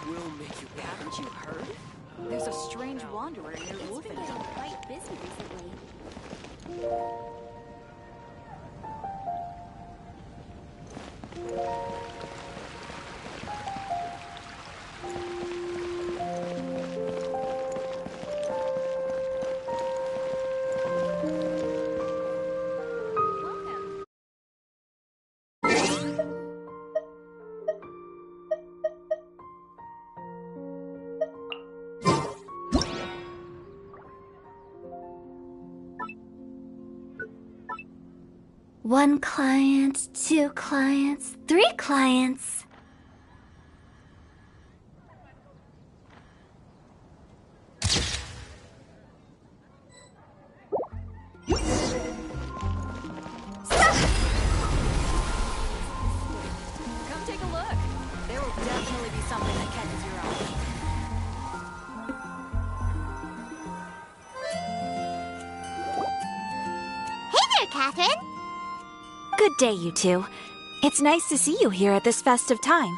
will make you better. Haven't you heard? There's a strange wanderer near Wolfentown. It's been getting quite busy recently. One client, 2 clients, 3 clients. Come take a look. There will definitely be something that catches your eye. Hey there, Catherine! Good day, you two. It's nice to see you here at this festive time.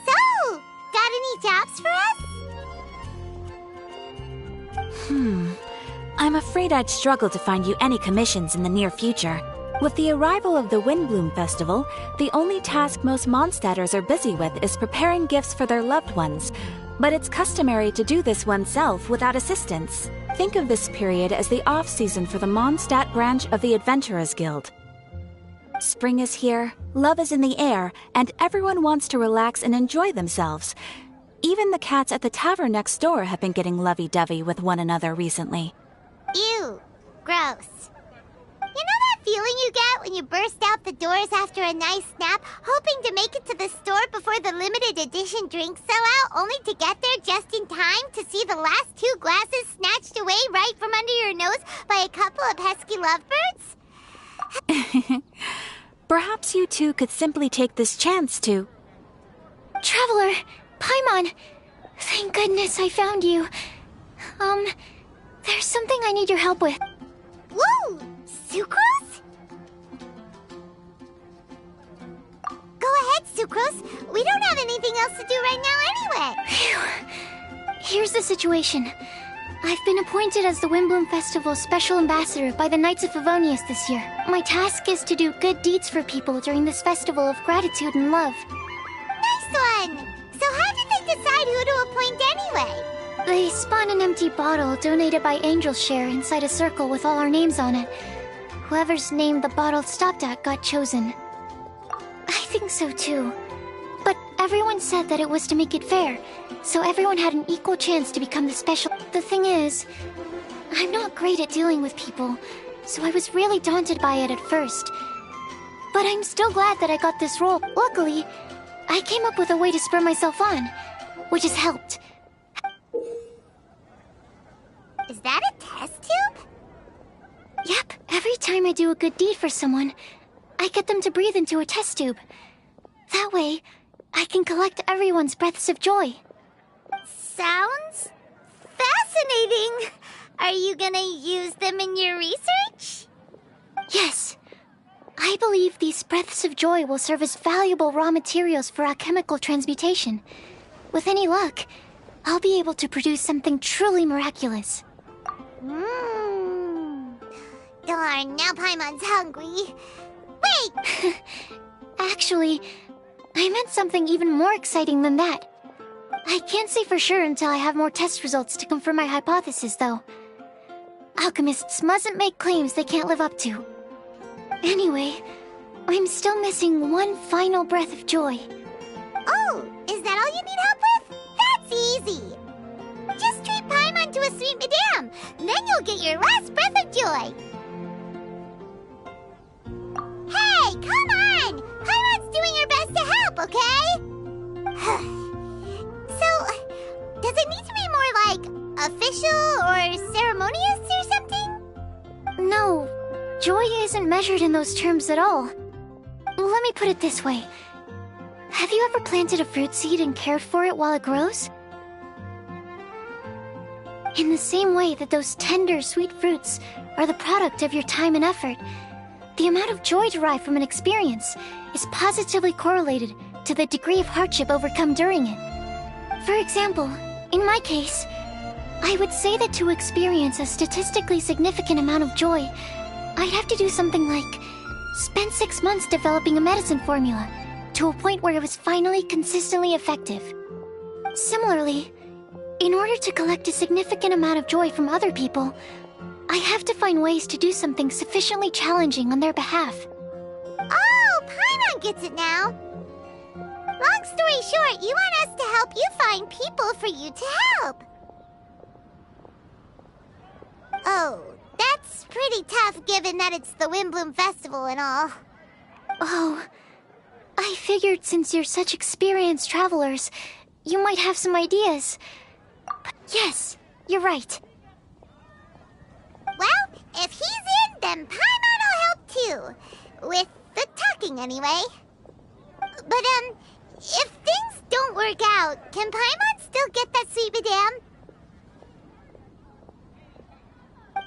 So, got any jobs for us? I'm afraid I'd struggle to find you any commissions in the near future. With the arrival of the Windbloom Festival, the only task most Mondstadters are busy with is preparing gifts for their loved ones. But it's customary to do this oneself without assistance. Think of this period as the off-season for the Mondstadt branch of the Adventurers Guild. Spring is here, love is in the air, and everyone wants to relax and enjoy themselves. Even the cats at the tavern next door have been getting lovey-dovey with one another recently. Ew. Gross. You know that feeling you get when you burst out the doors after a nice nap, hoping to make it to the store before the limited edition drinks sell out, only to get there just in time to see the last 2 glasses snatched away right from under your nose by a couple of pesky lovebirds? Perhaps you two could simply take this chance to... Traveler! Paimon! Thank goodness I found you. There's something I need your help with. Woo! Sucrose? Go ahead, Sucrose. We don't have anything else to do right now anyway. Phew. Here's the situation. I've been appointed as the Windbloom Festival's special ambassador by the Knights of Favonius this year. My task is to do good deeds for people during this festival of gratitude and love. Nice one! So how did they decide who to appoint anyway? They spun an empty bottle donated by Angel's Share inside a circle with all our names on it. Whoever's name the bottle stopped at got chosen. I think so too. But everyone said that it was to make it fair, so everyone had an equal chance to become the special... The thing is, I'm not great at dealing with people, so I was really daunted by it at first. But I'm still glad that I got this role. Luckily, I came up with a way to spur myself on, which has helped. Is that a test tube? Yep, every time I do a good deed for someone, I get them to breathe into a test tube. That way, I can collect everyone's breaths of joy. Sounds fascinating. Are you gonna use them in your research? Yes. I believe these breaths of joy will serve as valuable raw materials for alchemical transmutation. With any luck, I'll be able to produce something truly miraculous. Darn, now Paimon's hungry. Wait! Actually, I meant something even more exciting than that. I can't say for sure until I have more test results to confirm my hypothesis, though. Alchemists mustn't make claims they can't live up to. Anyway, I'm still missing one final breath of joy. Oh, is that all you need help with? That's easy. Just treat Paimon to a sweet madame, then you'll get your last breath of joy. Hey, come on! Paimon's doing her best to help, okay? So, does it need to be more like official or ceremonious or something? No, joy isn't measured in those terms at all. Let me put it this way. Have you ever planted a fruit seed and cared for it while it grows? In the same way that those tender, sweet fruits are the product of your time and effort, the amount of joy derived from an experience is positively correlated to the degree of hardship overcome during it. For example, in my case, I would say that to experience a statistically significant amount of joy, I'd have to do something like spend 6 months developing a medicine formula to a point where it was finally consistently effective. Similarly, in order to collect a significant amount of joy from other people, I have to find ways to do something sufficiently challenging on their behalf. Oh, Paimon gets it now. Long story short, you want us to help you find people for you to help. Oh, that's pretty tough given that it's the Windbloom Festival and all. Oh, I figured since you're such experienced travelers, you might have some ideas. But yes, you're right. Well, if he's in, then Paimon will help too. With the talking, anyway. But, if things don't work out, can Paimon still get that sweet madame?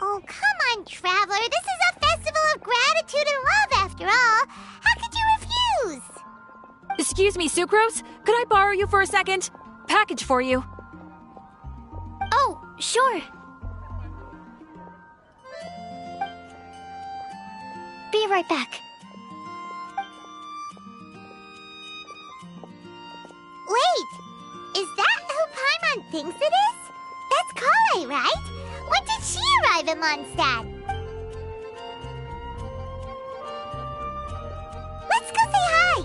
Oh, come on, Traveler. This is a festival of gratitude and love, after all. How could you refuse? Excuse me, Sucrose? Could I borrow you for a second? Package for you. Oh, sure. Be right back. Wait, is that who Paimon thinks it is? That's Kale, right? When did she arrive in Mondstadt? Let's go say hi!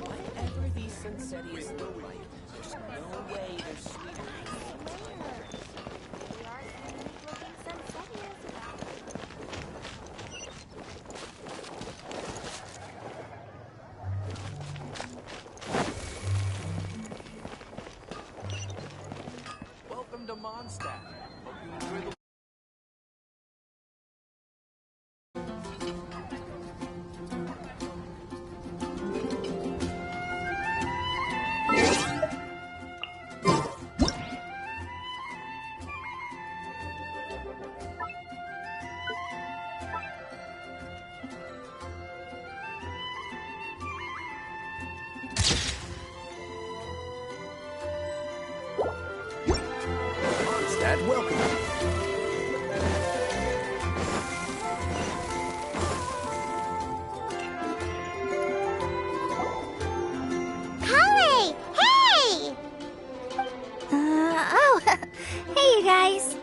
Whatever these Sunsettias look like, there's no way they're sweeter. Welcome to Mondstadt. Hope you enjoy the Mondstadt, welcome. Kale! Hey! Hey, you guys.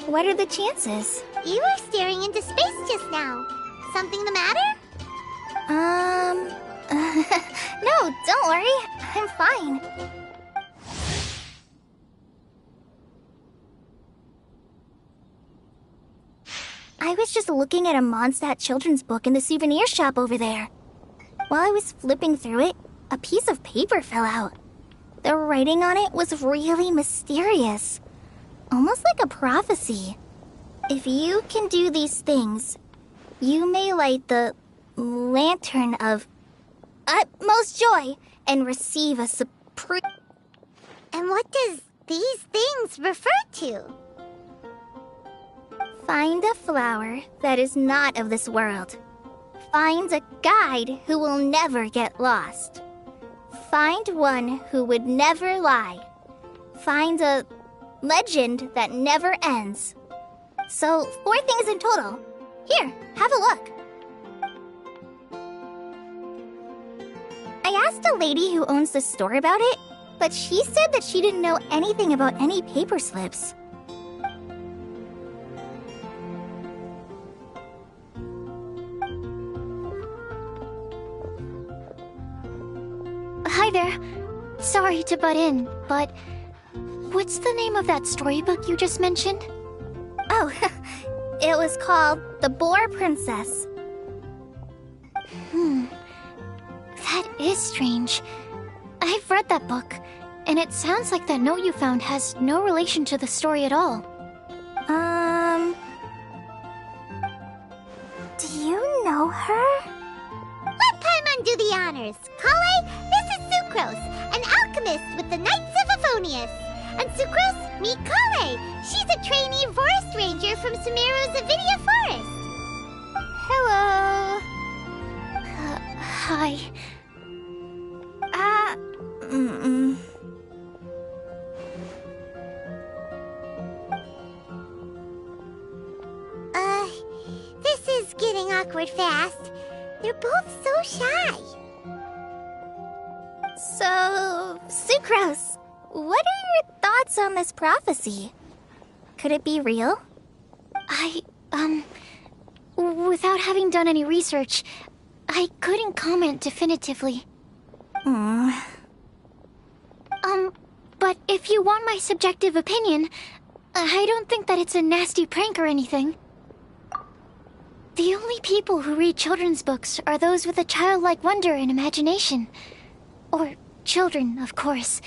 What are the chances? You were staring into space just now. Something the matter? No, don't worry. I'm fine. I was just looking at a Mondstadt children's book in the souvenir shop over there. While I was flipping through it, a piece of paper fell out. The writing on it was really mysterious. Almost like a prophecy. If you can do these things, you may light the lantern of utmost joy and receive a supreme... And what does these things refer to? Find a flower that is not of this world. Find a guide who will never get lost. Find one who would never lie. Find a legend that never ends. So, 4 things in total. Here, have a look. I asked a lady who owns the store about it, but she said that she didn't know anything about any paper slips. Hi there. Sorry to butt in, but what's the name of that storybook you just mentioned? Oh, it was called The Boar Princess. That is strange. I've read that book, and it sounds like that note you found has no relation to the story at all. Do you know know her? Let Paimon do the honors. Kale, this is Sucrose, an alchemist with the Knights of Aphonius. And Sucrose, meet Kale. She's a trainee forest ranger from Sumeru's Avidia Forest. Hello. Hi. This is getting awkward fast. They're both so shy. So, Sucrose, what are your thoughts on this prophecy? Could it be real? Without having done any research, I couldn't comment definitively. But if you want my subjective opinion, I don't think that it's a nasty prank or anything. The only people who read children's books are those with a childlike wonder and imagination. Or children, of course.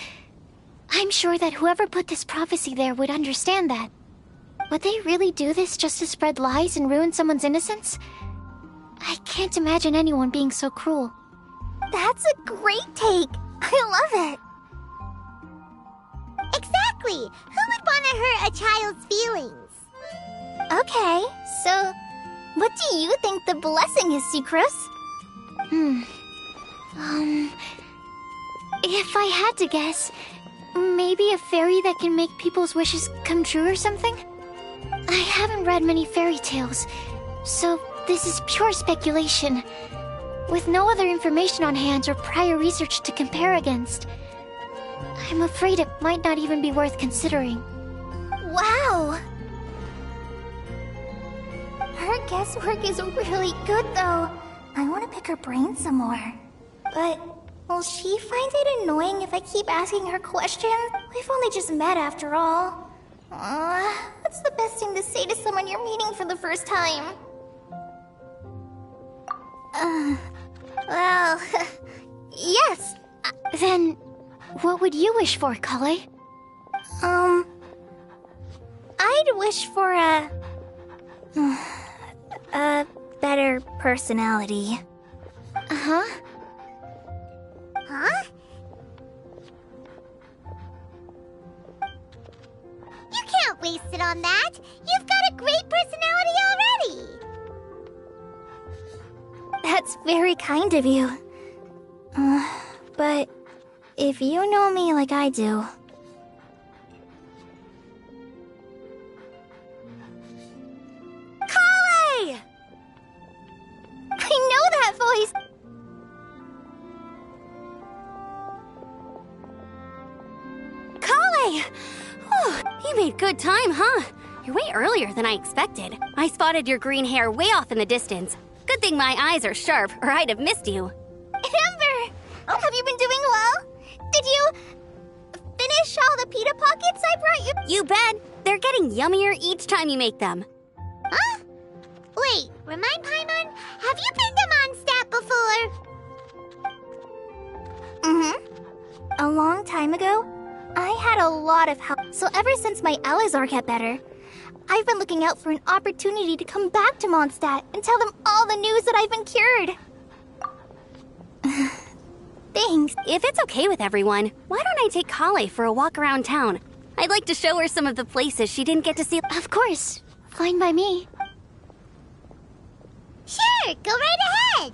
I'm sure that whoever put this prophecy there would understand that. Would they really do this just to spread lies and ruin someone's innocence? I can't imagine anyone being so cruel. That's a great take. I love it. Exactly. Who would want to hurt a child's feelings? Okay, so what do you think the blessing is, Sucrose? If I had to guess, maybe a fairy that can make people's wishes come true or something? I haven't read many fairy tales, so this is pure speculation. With no other information on hand or prior research to compare against, I'm afraid it might not even be worth considering. Wow. Her guesswork is really good, though. I want to pick her brain some more. But will she find it annoying if I keep asking her questions? We've only just met after all. What's the best thing to say to someone you're meeting for the first time? Well, yes. Then, what would you wish for, Kale? I'd wish for a better personality. Huh? Huh? You can't waste it on that. You've got a great personality already. That's very kind of you. But if you know me like I do... Kale! I know that voice! Kale! Oh, you made good time, huh? You're way earlier than I expected. I spotted your green hair way off in the distance. Good thing my eyes are sharp, or I'd have missed you. Amber! Have you been doing well? Did you finish all the pita pockets I brought you? You bet! They're getting yummier each time you make them. Huh? Wait, remind Paimon, have you been to Mondstadt before? A long time ago, I had a lot of help. So ever since my Elazar got better, I've been looking out for an opportunity to come back to Mondstadt and tell them all the news that I've been cured. Thanks. If it's okay with everyone, why don't I take Kale for a walk around town? I'd like to show her some of the places she didn't get to see. Of course. Fine by me. Sure, go right ahead.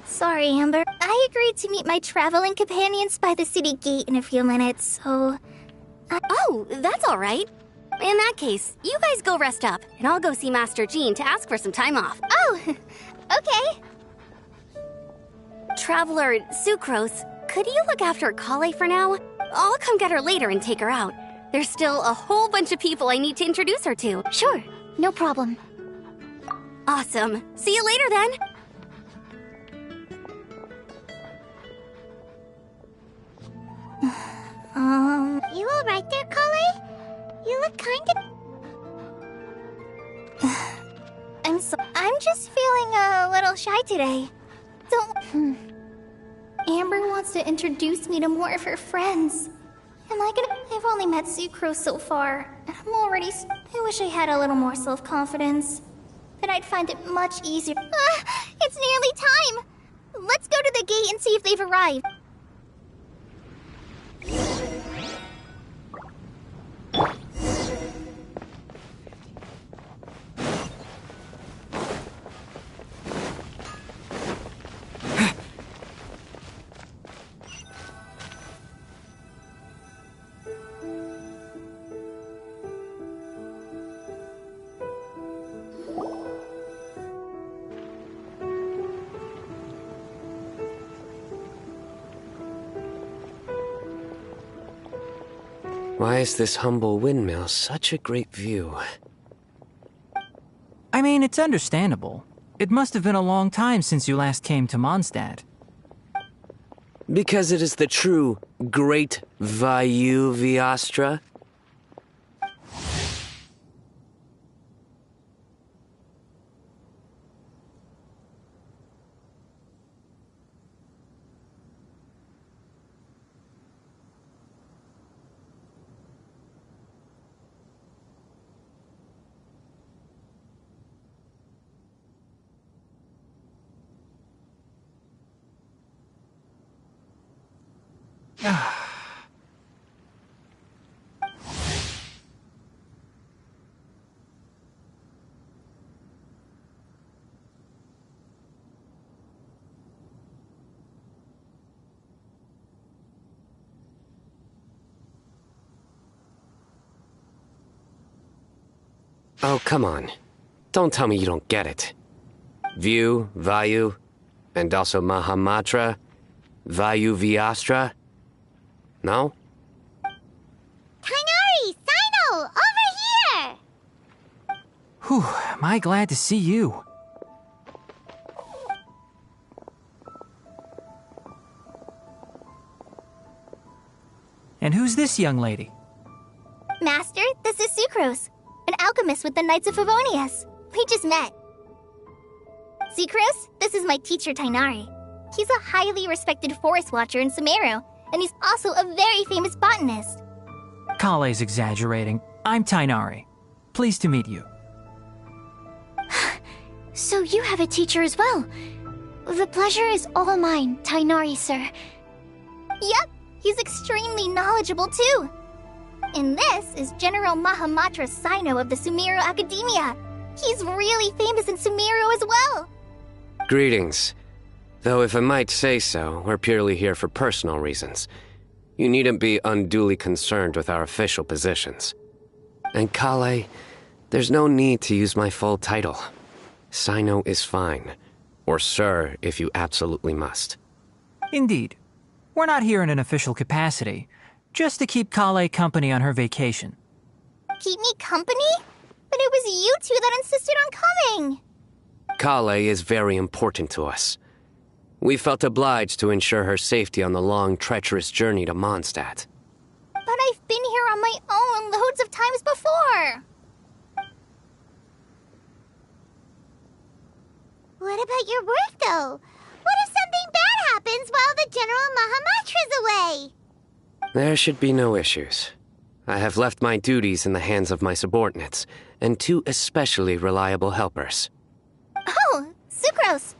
Sorry, Amber. I agreed to meet my traveling companions by the city gate in a few minutes, so... Oh, that's all right. In that case, you guys go rest up, and I'll go see Master Jean to ask for some time off. Oh, okay. Traveler Sucrose, could you look after Kale for now? I'll come get her later and take her out. There's still a whole bunch of people I need to introduce her to. Sure, no problem. Awesome. See you later then. You all right there, Kale? You look kind of... I'm just feeling a little shy today. Amber wants to introduce me to more of her friends. Am I I've only met Sucrose so far, and I wish I had a little more self-confidence. Then I'd find it much easier. It's nearly time! Let's go to the gate and see if they've arrived. Why is this humble windmill such a great view? I mean, it's understandable. It must have been a long time since you last came to Mondstadt. Because it is the true Great Vayu Viastra? Oh, come on. Don't tell me you don't get it. View, Vayu, and also Mahamatra, Vayu Viastra? No? Tighnari! Sino! Over here! Whew, am I glad to see you. And who's this young lady? Master, this is Sucrose, an alchemist with the Knights of Favonius. We just met. Sucrose, this is my teacher Tighnari. He's a highly respected forest watcher in Sumeru, and he's also a very famous botanist. Kale's exaggerating. I'm Tighnari. Pleased to meet you. So you have a teacher as well. The pleasure is all mine, Tighnari, sir. Yep, he's extremely knowledgeable too. And this is General Mahamatra Sino of the Sumeru Academia. He's really famous in Sumeru as well. Greetings. Though if I might say so, we're purely here for personal reasons. You needn't be unduly concerned with our official positions. And Kale, there's no need to use my full title. Sino is fine. Or sir, if you absolutely must. Indeed. We're not here in an official capacity, just to keep Kale company on her vacation. Keep me company? But it was you two that insisted on coming. Kale is very important to us. We felt obliged to ensure her safety on the long, treacherous journey to Mondstadt. But I've been here on my own loads of times before. What about your work, though? What if something bad happens while the General Mahamatra's away? There should be no issues. I have left my duties in the hands of my subordinates, and two especially reliable helpers. Oh, Sucrose.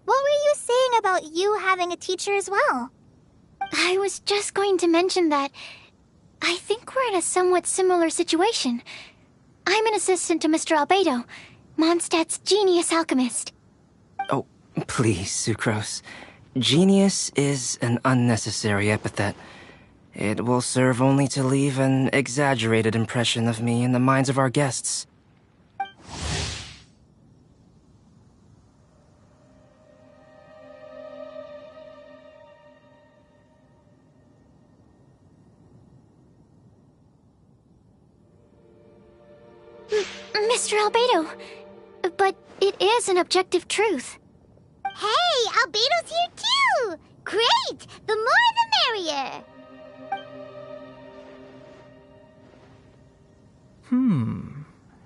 What were you saying about you having a teacher as well? I was just going to mention that I think we're in a somewhat similar situation. I'm an assistant to Mr. Albedo, Mondstadt's genius alchemist. Oh, please, Sucrose. Genius is an unnecessary epithet. It will serve only to leave an exaggerated impression of me in the minds of our guests. Mr. Albedo, but it is an objective truth. Hey, Albedo's here too! Great! The more the merrier!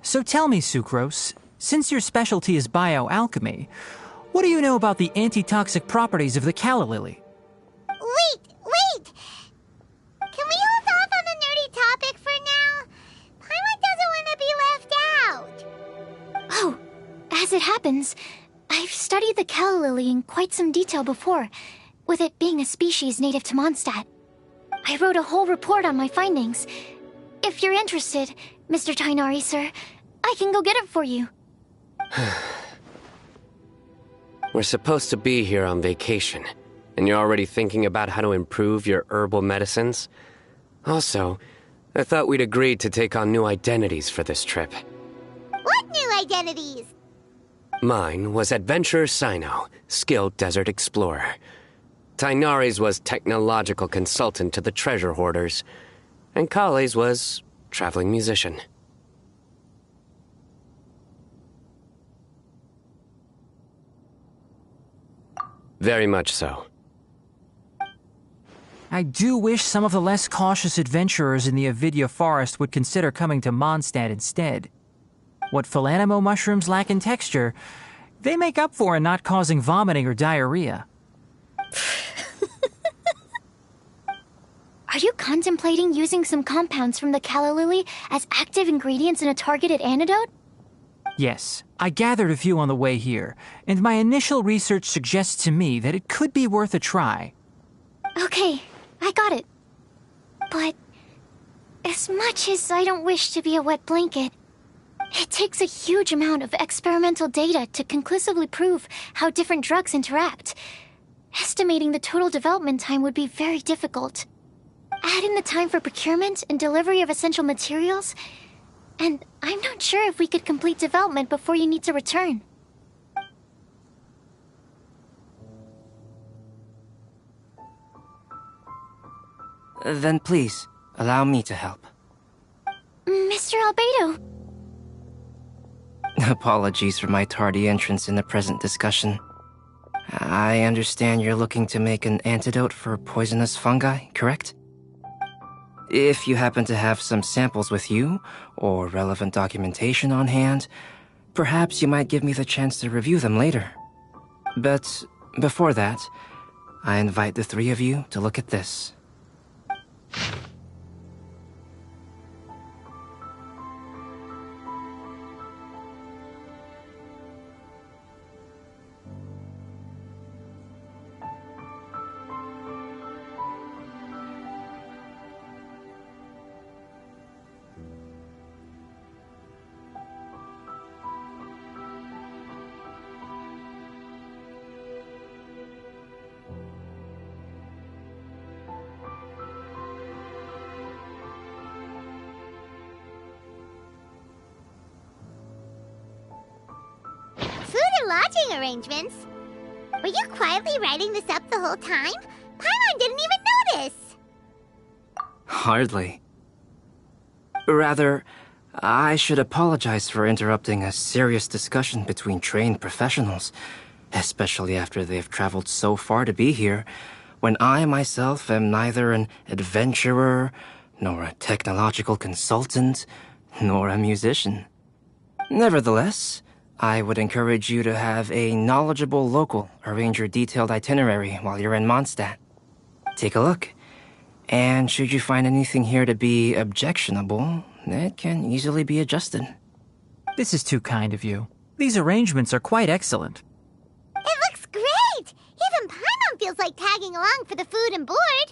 So tell me, Sucrose, since your specialty is bioalchemy, what do you know about the antitoxic properties of the calla lily? Wait! Can we hold off on the nerdy As it happens, I've studied the calla lily in quite some detail before, with it being a species native to Mondstadt. I wrote a whole report on my findings. If you're interested, Mr. Tainari, sir, I can go get it for you. We're supposed to be here on vacation, and you're already thinking about how to improve your herbal medicines? Also, I thought we'd agreed to take on new identities for this trip. What new identities? Mine was Adventurer Sino, skilled desert explorer. Tainari's was technological consultant to the treasure hoarders, and Kale's was traveling musician. Very much so. I do wish some of the less cautious adventurers in the Avidya forest would consider coming to Mondstadt instead. What Philanimo mushrooms lack in texture, they make up for in not causing vomiting or diarrhea. Are you contemplating using some compounds from the calla lily as active ingredients in a targeted antidote? Yes, I gathered a few on the way here, and my initial research suggests to me that it could be worth a try. Okay, I got it. But as much as I don't wish to be a wet blanket, it takes a huge amount of experimental data to conclusively prove how different drugs interact. Estimating the total development time would be very difficult. Add in the time for procurement and delivery of essential materials, and I'm not sure if we could complete development before you need to return. Then please, allow me to help. Mr. Albedo. Apologies for my tardy entrance in the present discussion. I understand you're looking to make an antidote for poisonous fungi, correct? If you happen to have some samples with you, or relevant documentation on hand, perhaps you might give me the chance to review them later. But before that, I invite the three of you to look at this. Lodging arrangements? Were you quietly writing this up the whole time? Paimon didn't even notice! Hardly. Rather, I should apologize for interrupting a serious discussion between trained professionals, especially after they've traveled so far to be here, when I myself am neither an adventurer, nor a technological consultant, nor a musician. Nevertheless, I would encourage you to have a knowledgeable local arrange your detailed itinerary while you're in Mondstadt. Take a look, and should you find anything here to be objectionable, it can easily be adjusted. This is too kind of you. These arrangements are quite excellent. It looks great! Even Paimon feels like tagging along for the food and board.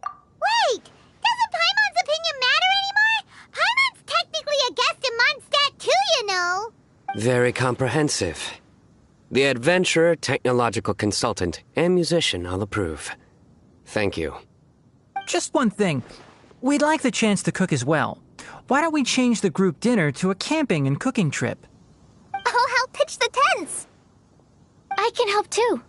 Wait! Doesn't Paimon's opinion matter anymore? Paimon's technically a guest in Mondstadt too, you know. Very comprehensive. The adventurer, technological consultant, and musician all approve. Thank you. Just one thing. We'd like the chance to cook as well. Why don't we change the group dinner to a camping and cooking trip? I'll help pitch the tents. I can help too.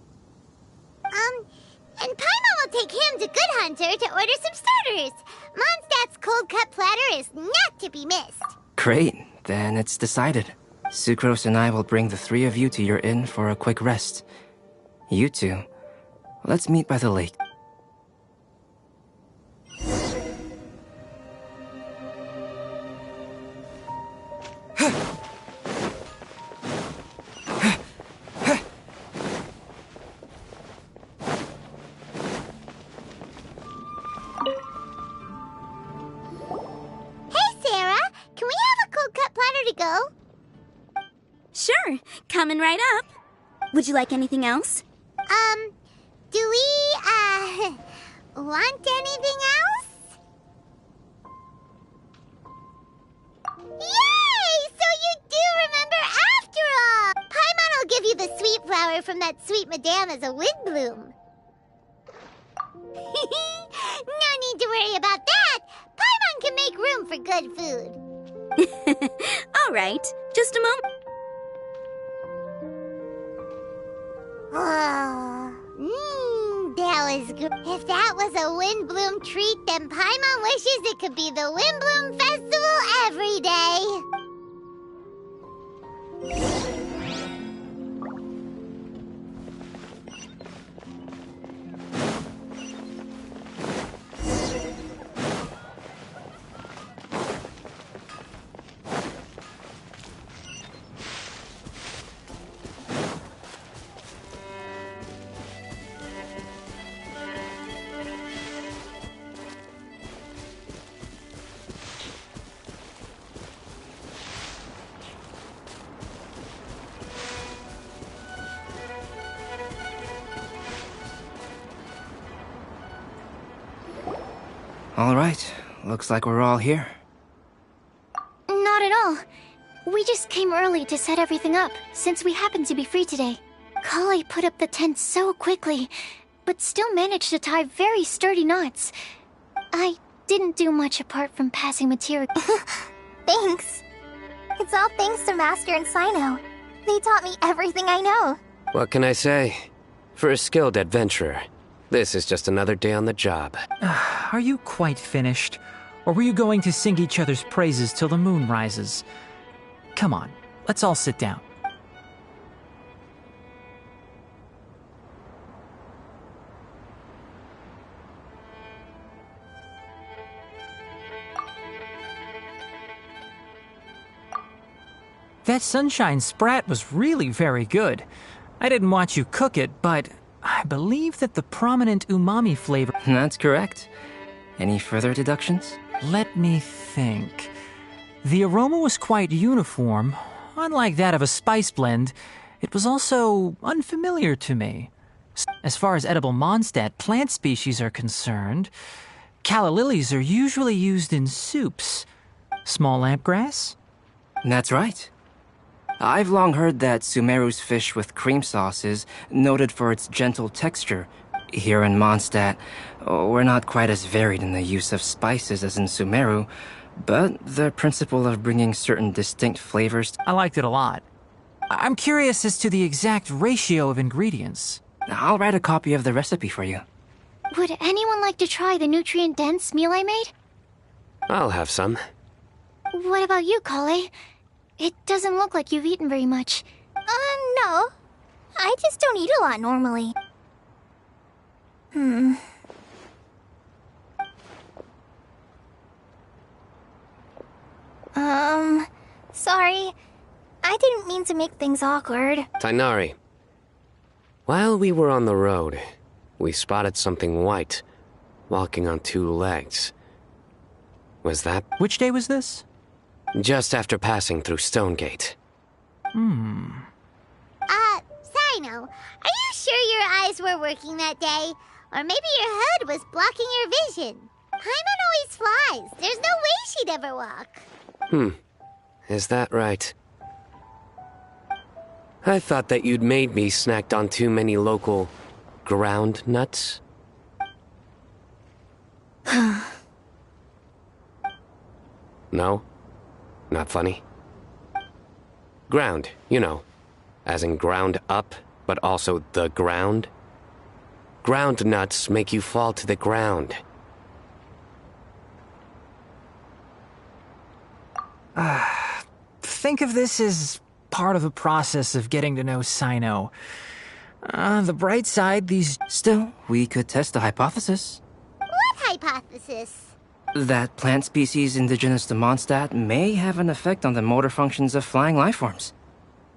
And Paimon will take him to Good Hunter to order some starters. Mondstadt's cold-cut platter is not to be missed. Great, then it's decided. Sucrose and I will bring the three of you to your inn for a quick rest. You two, let's meet by the lake. Hey, Coming right up. Would you like anything else? Do we, want anything else? Yay! So you do remember after all! Paimon will give you the sweet flower from that sweet madame as a wind bloom. No need to worry about that! Paimon can make room for good food. All right, just a moment. That was good. If that was a Windbloom treat, then Paimon wishes it could be the Windbloom Festival every day. All right, looks like we're all here. Not at all. We just came early to set everything up, since we happen to be free today. Kale put up the tent so quickly, but still managed to tie very sturdy knots. I didn't do much apart from passing material. Thanks. It's all thanks to Master and Sino. They taught me everything I know. What can I say? For a skilled adventurer, this is just another day on the job. Are you quite finished? Or were you going to sing each other's praises till the moon rises? Come on, let's all sit down. That sunshine sprat was really very good. I didn't watch you cook it, but I believe that the prominent umami flavor... That's correct. Any further deductions? Let me think. The aroma was quite uniform. Unlike that of a spice blend, it was also unfamiliar to me. As far as edible Mondstadt plant species are concerned, calla lilies are usually used in soups. Small lampgrass? That's right. I've long heard that Sumeru's fish with cream sauce is noted for its gentle texture. Here in Mondstadt, we're not quite as varied in the use of spices as in Sumeru, but the principle of bringing certain distinct flavors... I liked it a lot. I'm curious as to the exact ratio of ingredients. I'll write a copy of the recipe for you. Would anyone like to try the nutrient-dense meal I made? I'll have some. What about you, Kale? It doesn't look like you've eaten very much. No. I just don't eat a lot normally. Sorry. I didn't mean to make things awkward. Tainari, while we were on the road, we spotted something white, walking on two legs. Was that... Which day was this? Just after passing through Stonegate. Sino, are you sure your eyes were working that day? Or maybe your hood was blocking your vision? Paimon always flies. There's no way she'd ever walk. Is that right? I thought that you'd made me snacked on too many local ground nuts. No? Not funny? Ground, you know. As in ground up, but also the ground. Ground nuts make you fall to the ground. Think of this as part of the process of getting to know Sino. The bright side, these... Still, we could test the hypothesis. What hypothesis? That plant species indigenous to Mondstadt may have an effect on the motor functions of flying lifeforms.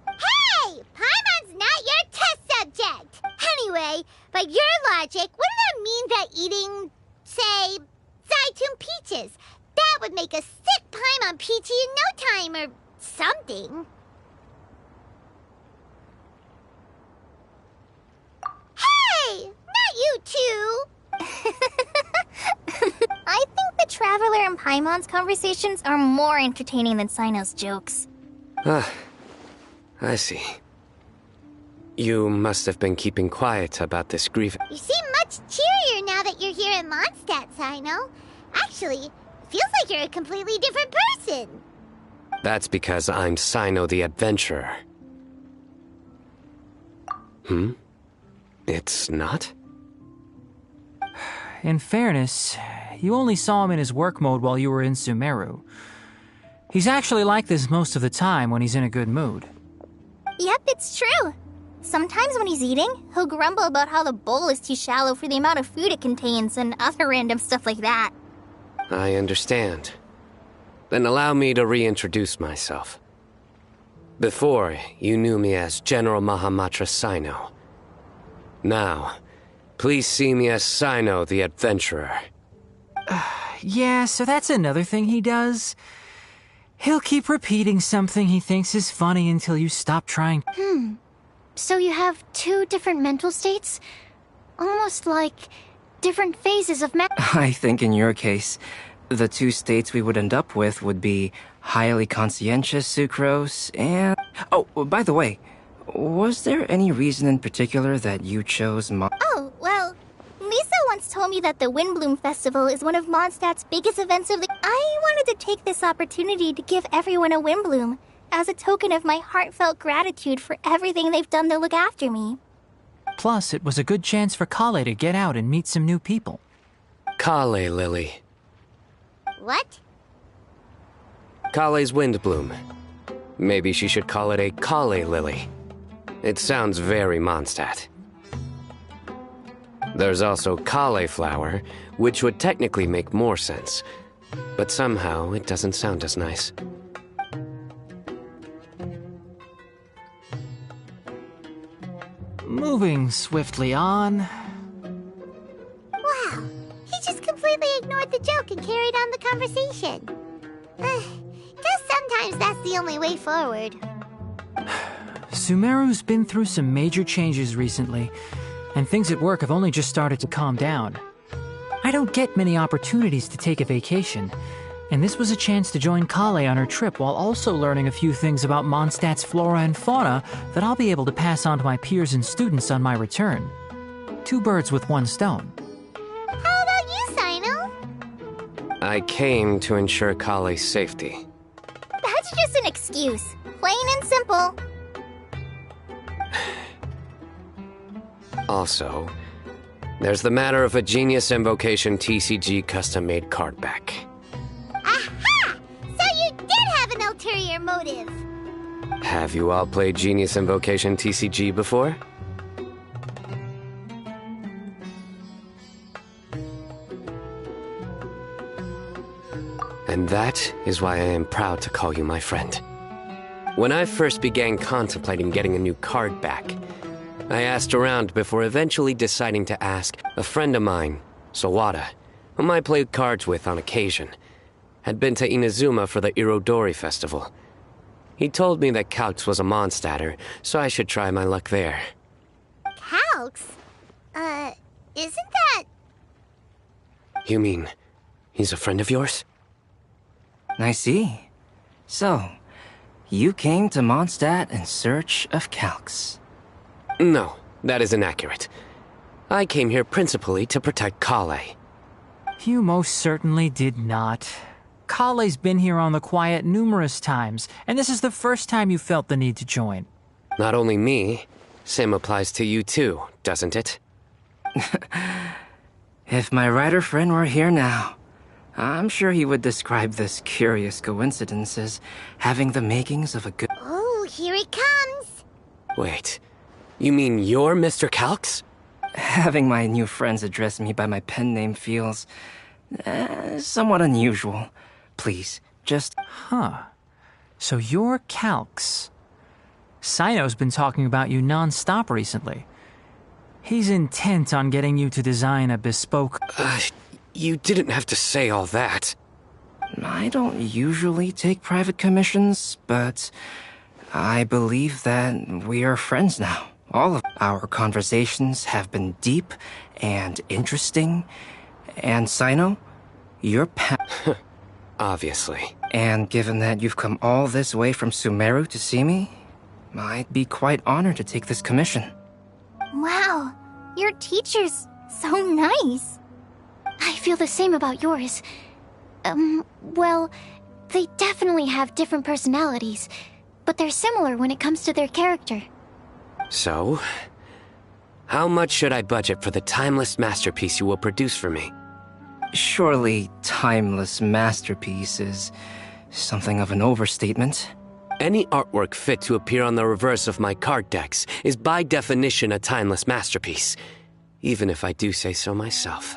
Hey! Paimon's not your test subject! Anyway, by your logic, wouldn't that mean that eating, say, Zaitun peaches, that would make a sick Paimon peachy in no time or something? Hey, not you too! I think the Traveler and Paimon's conversations are more entertaining than Sino's jokes. Ah, I see. You must have been keeping quiet about this grief. You seem much cheerier now that you're here in Mondstadt, Sino. Actually, it feels like you're a completely different person. That's because I'm Sino the Adventurer. It's not? In fairness, you only saw him in his work mode while you were in Sumeru. He's actually like this most of the time when he's in a good mood. Yep, it's true. Sometimes when he's eating, he'll grumble about how the bowl is too shallow for the amount of food it contains and other random stuff like that. I understand. Then allow me to reintroduce myself. Before, you knew me as General Mahamatra Sino. Now, please see me as Sino the Adventurer. Yeah, so that's another thing he does. He'll keep repeating something he thinks is funny until you stop trying. So you have two different mental states? Almost like different phases of I think in your case, the two states we would end up with would be highly conscientious sucrose and... Oh, by the way, was there any reason in particular that you chose Oh, well, Lisa once told me that the Windbloom Festival is one of Mondstadt's biggest events of the... I wanted to take this opportunity to give everyone a Windbloom, as a token of my heartfelt gratitude for everything they've done to look after me. Plus, it was a good chance for Kale to get out and meet some new people. Kale Lily. What? Kale's Windbloom. Maybe she should call it a Kale Lily. It sounds very Mondstadt. There's also Cauliflower, which would technically make more sense. But somehow, it doesn't sound as nice. Moving swiftly on. Wow, he just completely ignored the joke and carried on the conversation. Guess sometimes that's the only way forward. Sumeru's been through some major changes recently, and things at work have only just started to calm down. I don't get many opportunities to take a vacation, and this was a chance to join Kale on her trip while also learning a few things about Mondstadt's flora and fauna that I'll be able to pass on to my peers and students on my return. Two birds with one stone. How about you, Sino? I came to ensure Kale's safety. That's just an excuse. Plain and simple. Also, there's the matter of a Genius Invocation TCG custom-made card back. Aha! So you did have an ulterior motive. Have you all played Genius Invocation TCG before? And that is why I am proud to call you my friend. When I first began contemplating getting a new card back, I asked around before eventually deciding to ask a friend of mine, Sawada, whom I played cards with on occasion, had been to Inazuma for the Irodori festival. He told me that Calx was a Mondstadter, so I should try my luck there. Calx? Isn't that... You mean, he's a friend of yours? I see. So, you came to Mondstadt in search of Calx. No, that is inaccurate. I came here principally to protect Kale. You most certainly did not. Kale's been here on the quiet numerous times, and this is the first time you felt the need to join. Not only me, same applies to you too, doesn't it? If my writer friend were here now, I'm sure he would describe this curious coincidence as having the makings of a good... Oh, here he comes. Wait, you mean you're Mr. Calx? Having my new friends address me by my pen name feels... somewhat unusual. Please, just... Huh. So you're Calx. Sino's been talking about you non-stop recently. He's intent on getting you to design a bespoke... You didn't have to say all that. I don't usually take private commissions, but I believe that we are friends now. All of... Our conversations have been deep and interesting. And Sino, you're Obviously. And given that you've come all this way from Sumeru to see me, I'd be quite honored to take this commission. Wow, your teacher's so nice. I feel the same about yours. Well, they definitely have different personalities, but they're similar when it comes to their character. So, how much should I budget for the timeless masterpiece you will produce for me? Surely, timeless masterpiece is something of an overstatement. Any artwork fit to appear on the reverse of my card decks is by definition a timeless masterpiece, even if I do say so myself.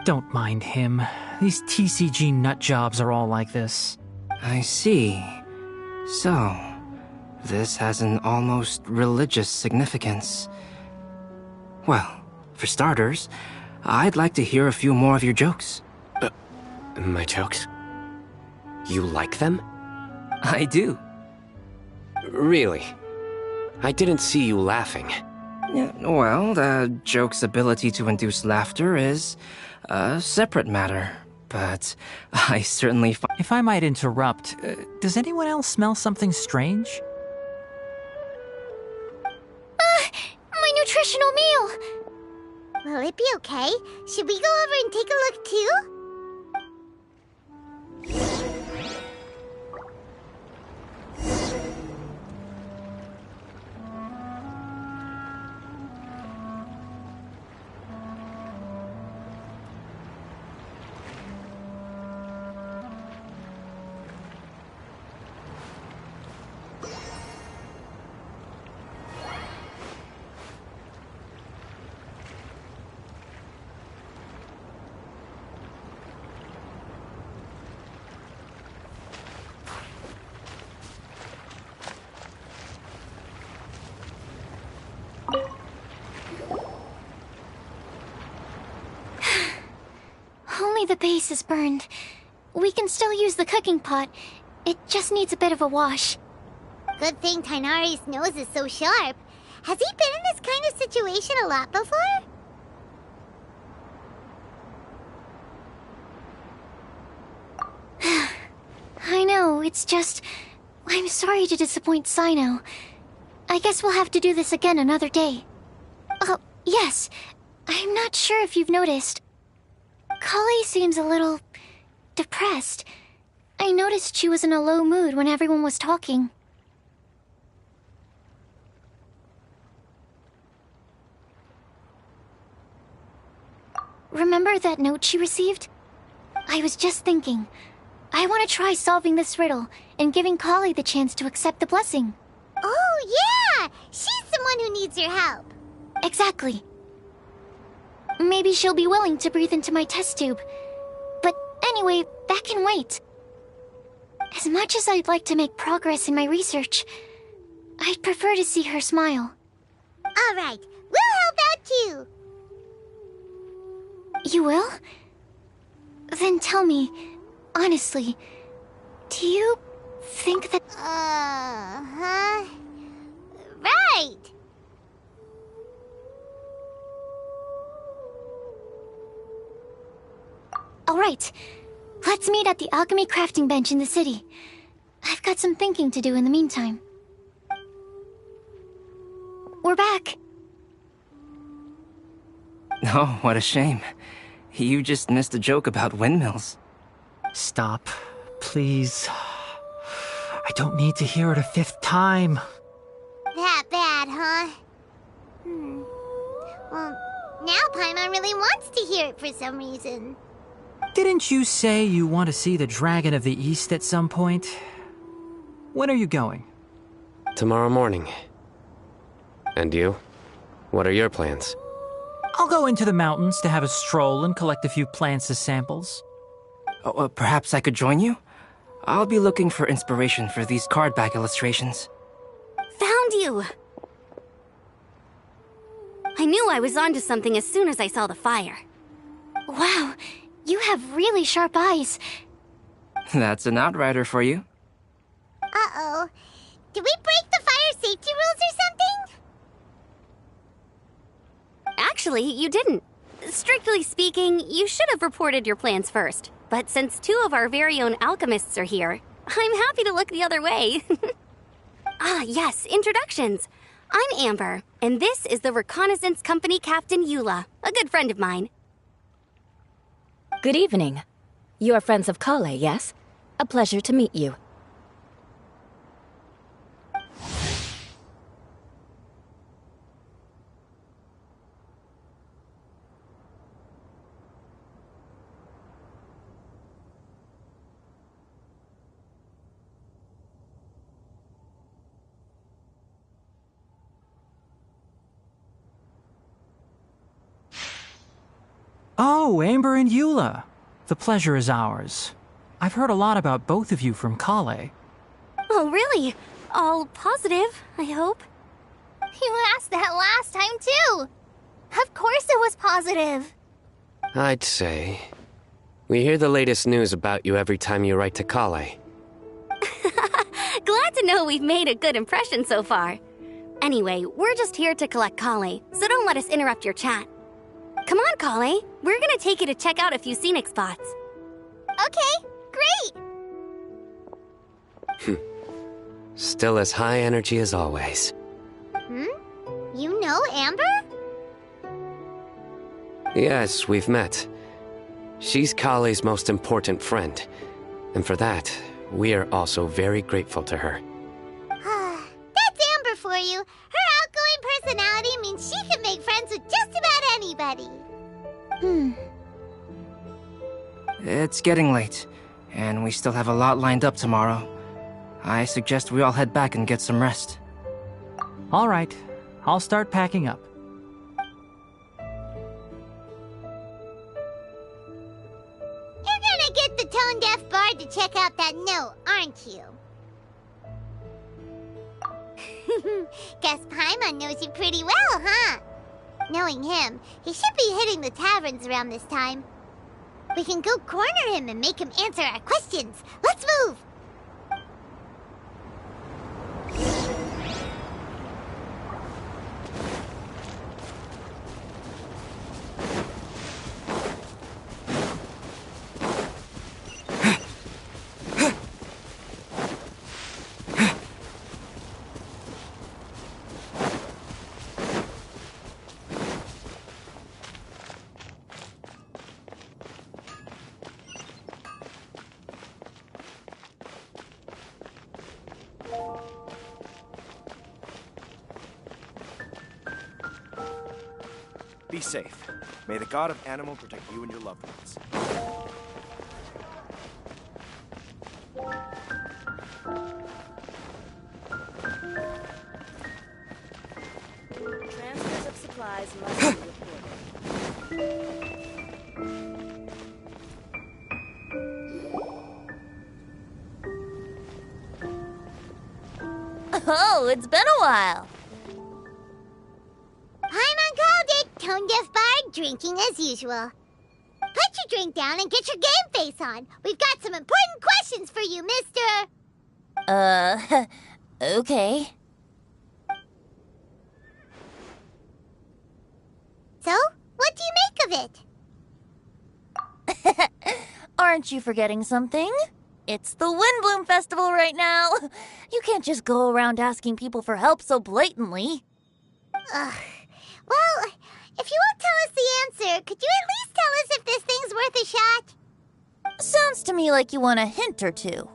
Don't mind him. These TCG nut jobs are all like this. I see. So, this has an almost religious significance. Well, for starters, I'd like to hear a few more of your jokes. My jokes? You like them? I do. Really? I didn't see you laughing. Yeah, well, the joke's ability to induce laughter is a separate matter, but I certainly find... If I might interrupt, does anyone else smell something strange? My nutritional meal! Will it be okay? Should we go over and take a look too? Only the base is burned. We can still use the cooking pot. It just needs a bit of a wash. Good thing Tainari's nose is so sharp. Has he been in this kind of situation a lot before? I know, it's just... I'm sorry to disappoint Sino. I guess we'll have to do this again another day. Oh, yes. I'm not sure if you've noticed. Kali seems a little... depressed. I noticed she was in a low mood when everyone was talking. Remember that note she received? I was just thinking. I want to try solving this riddle and giving Kali the chance to accept the blessing. Oh, yeah! She's someone who needs your help. Exactly. Maybe she'll be willing to breathe into my test tube. But anyway, that can wait. As much as I'd like to make progress in my research, I'd prefer to see her smile. All right, we'll help out too. You will? Then tell me, honestly, do you think that... Huh? Right! Alright, let's meet at the alchemy crafting bench in the city. I've got some thinking to do in the meantime. We're back. Oh, what a shame. You just missed a joke about windmills. Stop, please. I don't need to hear it a fifth time. That bad, huh? Well, now Paimon really wants to hear it for some reason. Didn't you say you want to see the Dragon of the East at some point? When are you going? Tomorrow morning. And you? What are your plans? I'll go into the mountains to have a stroll and collect a few plants as samples. Oh, perhaps I could join you? I'll be looking for inspiration for these card back illustrations. Found you! I knew I was onto something as soon as I saw the fire. Wow, you have really sharp eyes. That's an outrider for you. Uh-oh. Did we break the fire safety rules or something? Actually, you didn't. Strictly speaking, you should have reported your plans first. But since 2 of our very own alchemists are here, I'm happy to look the other way. Ah, yes, introductions. I'm Amber, and this is the Reconnaissance Company Captain Eula, a good friend of mine. Good evening. You are friends of Kale, yes? A pleasure to meet you. Oh, Amber and Eula. The pleasure is ours. I've heard a lot about both of you from Kale. Oh, really? All positive, I hope. You asked that last time, too. Of course it was positive. I'd say. We hear the latest news about you every time you write to Kale. Glad to know we've made a good impression so far. Anyway, we're just here to collect Kale, so don't let us interrupt your chat. Come on, Kale. We're gonna take you to check out a few scenic spots. Okay, great. Still as high energy as always. You know Amber? Yes, we've met. She's Kale's most important friend. And for that, we are also very grateful to her. That's Amber for you. Her outgoing personality means she can make friends with just about anybody. It's getting late, and we still have a lot lined up tomorrow. I suggest we all head back and get some rest. All right, I'll start packing up. You're gonna get the tone-deaf bard to check out that note, aren't you? Guess Paimon knows you pretty well, huh? Knowing him, he should be hitting the taverns around this time. We can go corner him and make him answer our questions. Let's move! Be safe. May the god of animal protect you and your loved ones. Transfers of supplies must be reported. Oh, it's been a while. Paimon called it. Tone-deaf bard drinking as usual. Put your drink down and get your game face on. We've got some important questions for you, mister. Okay. So, what do you make of it? Aren't you forgetting something? It's the Windbloom Festival right now. You can't just go around asking people for help so blatantly. Well, if you won't tell us the answer, could you at least tell us if this thing's worth a shot? Sounds to me like you want a hint or two.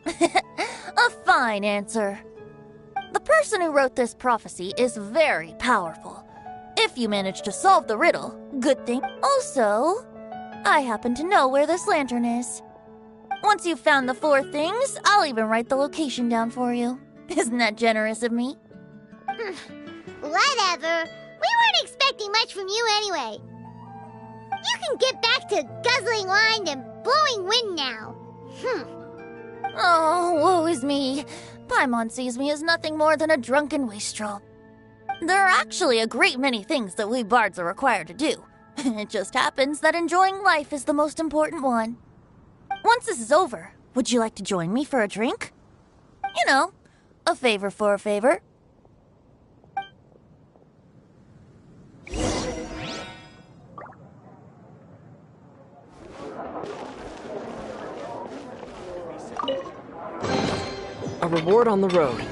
A fine answer. The person who wrote this prophecy is very powerful. If you manage to solve the riddle, good thing. Also, I happen to know where this lantern is. Once you've found the 4 things, I'll even write the location down for you. Isn't that generous of me? Whatever. We weren't expecting much from you anyway. You can get back to guzzling wine and blowing wind now. Oh, woe is me. Paimon sees me as nothing more than a drunken wastrel. There are actually a great many things that we bards are required to do. It just happens that enjoying life is the most important one. Once this is over, would you like to join me for a drink? You know, a favor for a favor. reward on the road.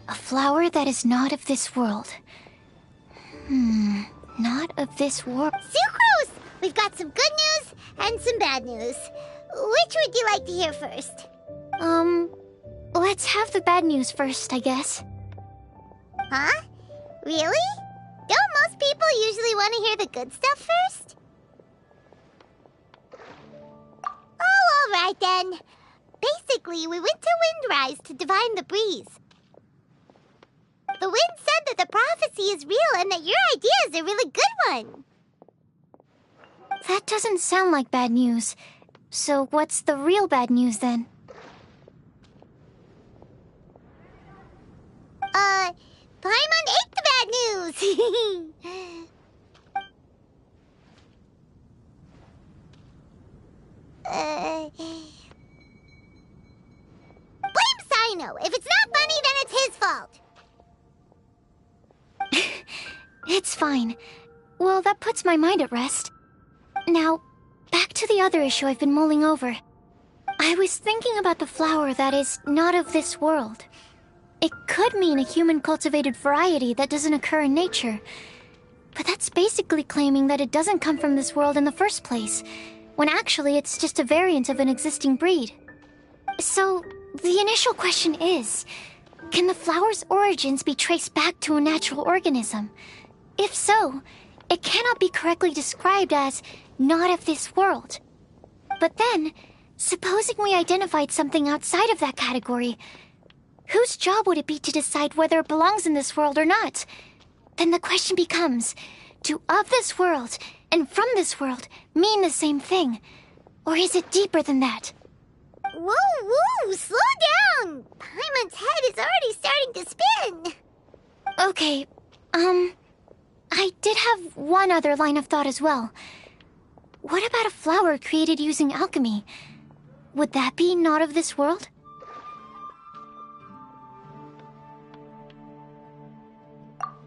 A flower that is not of this world. Not of this world. Sucrose! We've got some good news and some bad news. Which would you like to hear first? Let's have the bad news first, I guess. Huh? Really? Don't most people usually want to hear the good stuff first? Oh, alright then. Basically, we went to Windrise to divine the breeze. The wind said that the prophecy is real and that your idea is a really good one. That doesn't sound like bad news. So what's the real bad news then? Paimon ate the bad news! Blame Sino! If it's not funny, then it's his fault! It's fine. Well, that puts my mind at rest. Now, back to the other issue I've been mulling over. I was thinking about the flower that is not of this world. It could mean a human-cultivated variety that doesn't occur in nature. But that's basically claiming that it doesn't come from this world in the first place, when actually it's just a variant of an existing breed. So, the initial question is, can the flower's origins be traced back to a natural organism? If so, it cannot be correctly described as not of this world. But then, supposing we identified something outside of that category, whose job would it be to decide whether it belongs in this world or not? Then the question becomes, do of this world and from this world mean the same thing? Or is it deeper than that? Whoa, slow down! Paimon's head is already starting to spin! Okay, I did have one other line of thought as well. What about a flower created using alchemy? Would that be not of this world?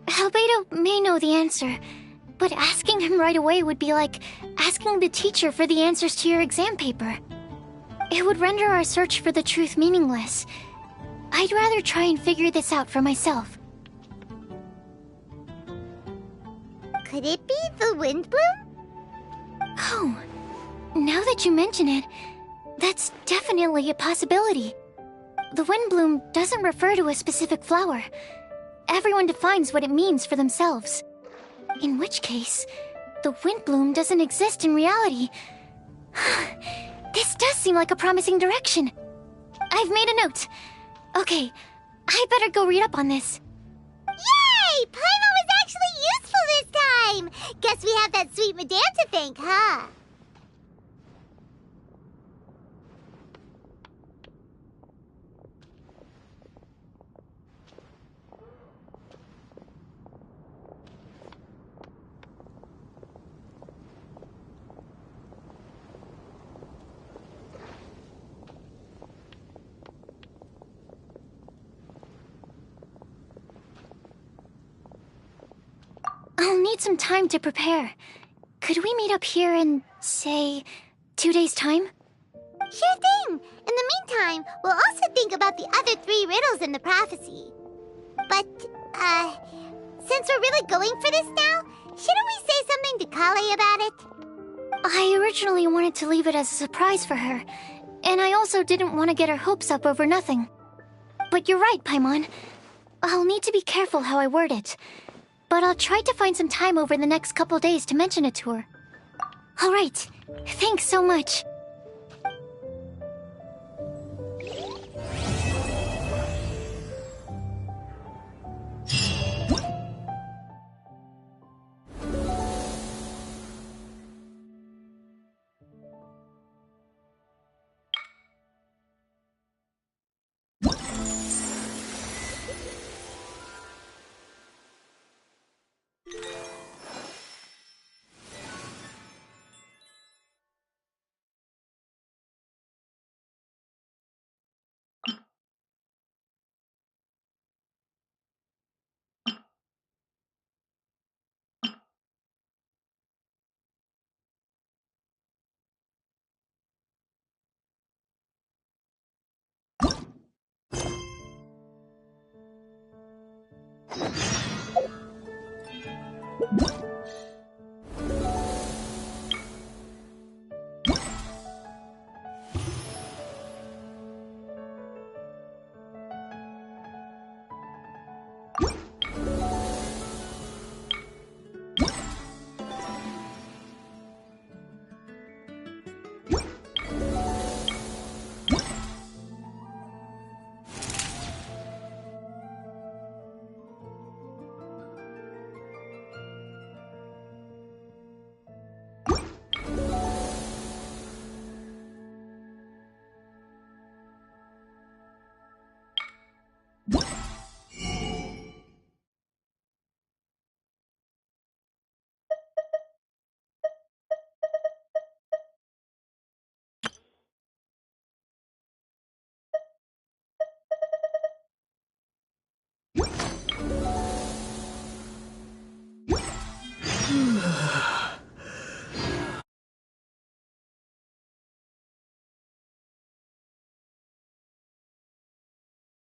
Albedo may know the answer, but asking him right away would be like asking the teacher for the answers to your exam paper. It would render our search for the truth meaningless. I'd rather try and figure this out for myself. Could it be the wind bloom? Oh, now that you mention it, that's definitely a possibility. The wind bloom doesn't refer to a specific flower. Everyone defines what it means for themselves. In which case, the wind bloom doesn't exist in reality. This does seem like a promising direction. I've made a note. Okay, I better go read up on this. Yay! Paimon was actually useful this time! Guess we have that sweet madame to thank, huh? I'll need some time to prepare. Could we meet up here in, say, 2 days' time? Sure thing! In the meantime, we'll also think about the other 3 riddles in the prophecy. But, since we're really going for this now, shouldn't we say something to Kale about it? I originally wanted to leave it as a surprise for her, and I also didn't want to get her hopes up over nothing. But you're right, Paimon. I'll need to be careful how I word it. But I'll try to find some time over the next couple days to mention it to her. All right. Thanks so much.